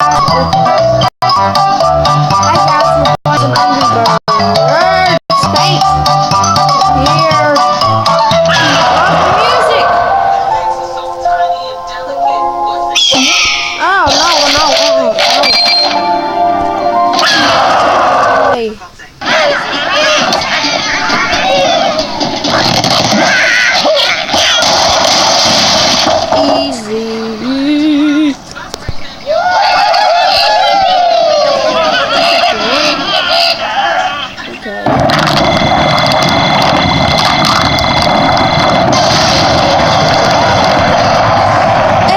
I got some Angry Birds. Thanks. Here. Love the music. Oh no. Hey. Easy. Okay.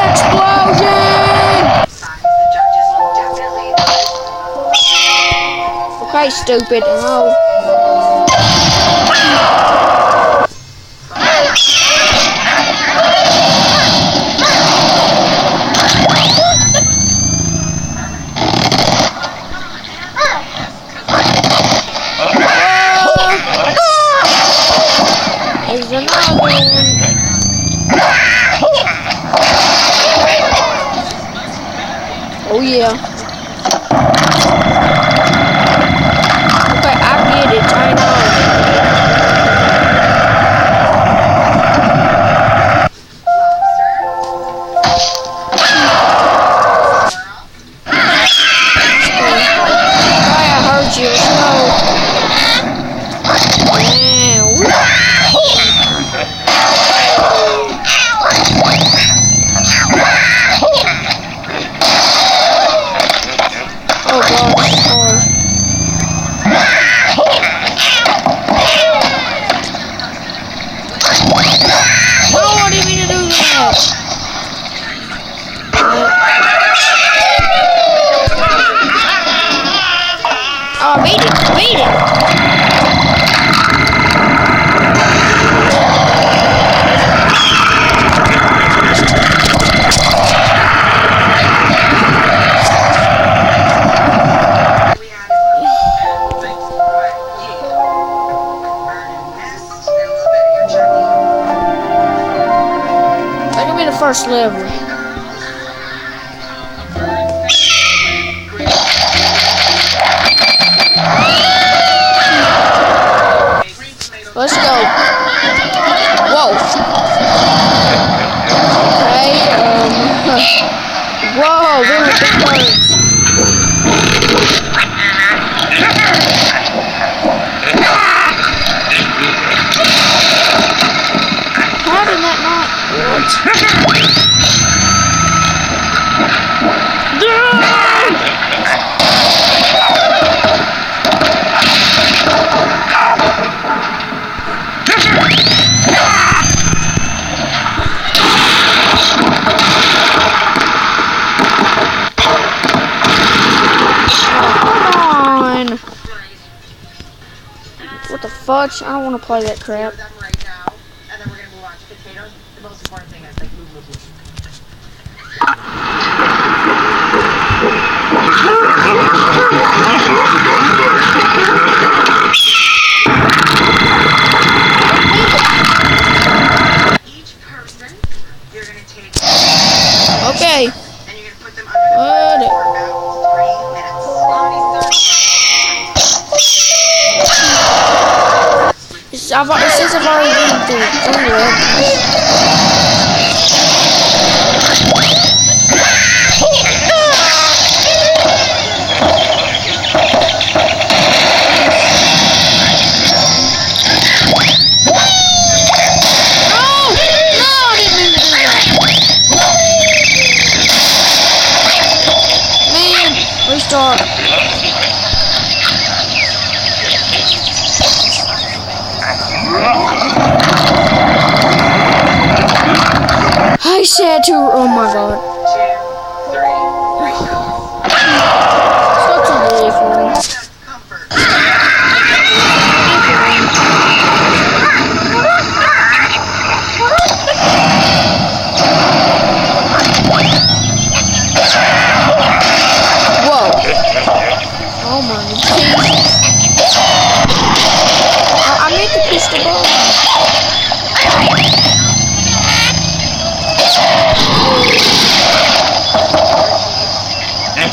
Explosion! Okay, stupid. No. There's another one. Oh yeah. Okay, I get it. I know. I heard you. No. Oh gosh. No, I didn't mean to do that. Oh, I made it. First level. Let's go. Whoa. Okay, whoa, really big birds. How did that not? What the fudge? I don't want to play that crap. Okay. And you're gonna put them under the water for about 3 minutes. It says I've already been through it. Restart. I said to. Oh my god. 2, 3. Such a relief for me. Oh my Jesus. I need to push the ball.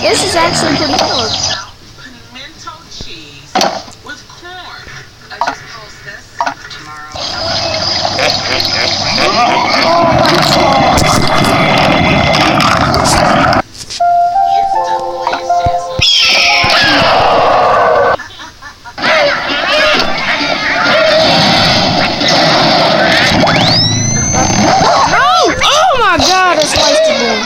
This is actually pretty hard. Pimento cheese with corn. I just post this tomorrow. It's No! Oh my god, I sliced it down.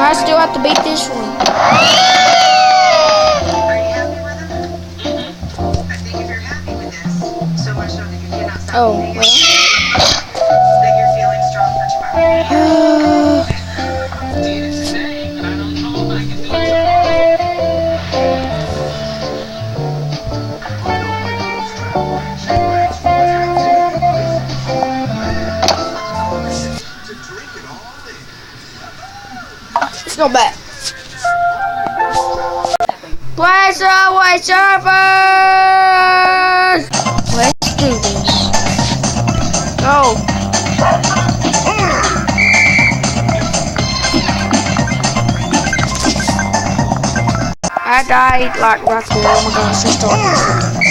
I still have to beat this one. Are you happy with it? I think if you're happy with this, so much so that you cannot stop Oh, eating well. it, that you're feeling strong for tomorrow. Did it today, and I don't know if I can do it Let's go back. Place away servers! Let's do this. Go. I died like right there. Oh my gosh, it's starting.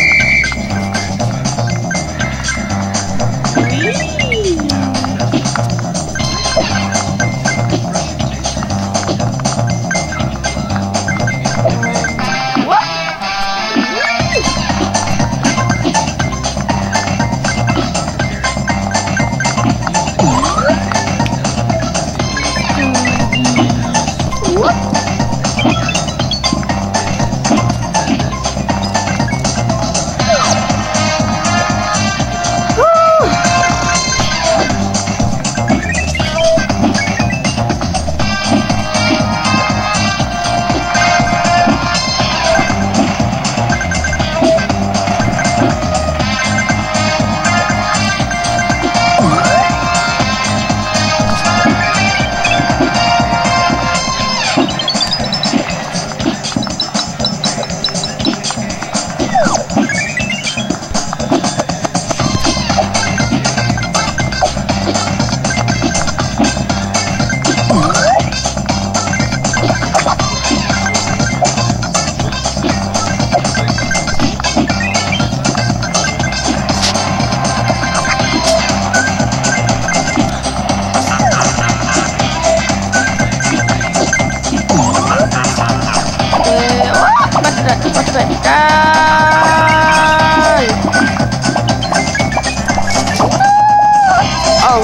Oh,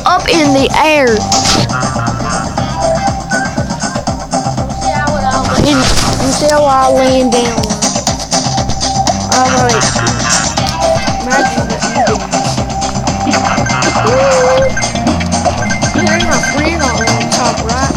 up in the air. Until I land down. Alright. Imagine that you do. There's my friend on top, right?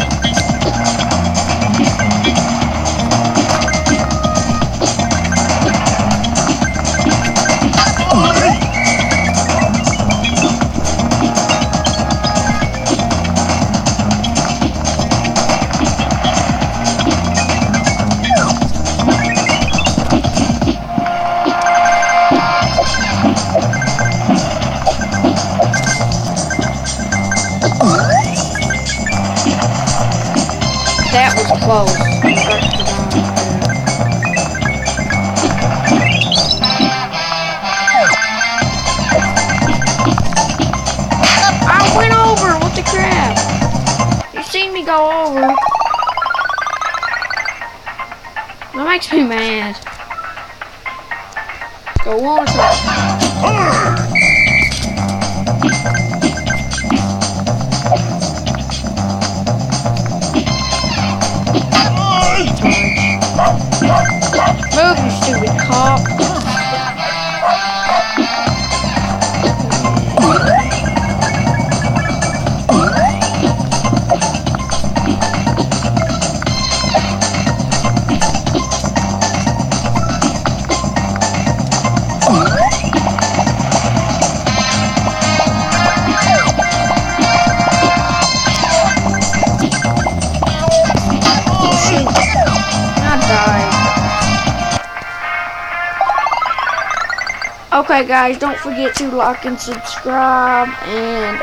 That was close. I went over. What the crap? You seen me go over. That makes me mad. Go one more time. Move, you stupid cop. Okay, guys, don't forget to like and subscribe, and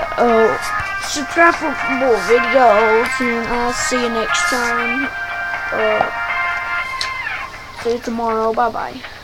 subscribe for more videos, and I'll see you next time. See you tomorrow. Bye bye.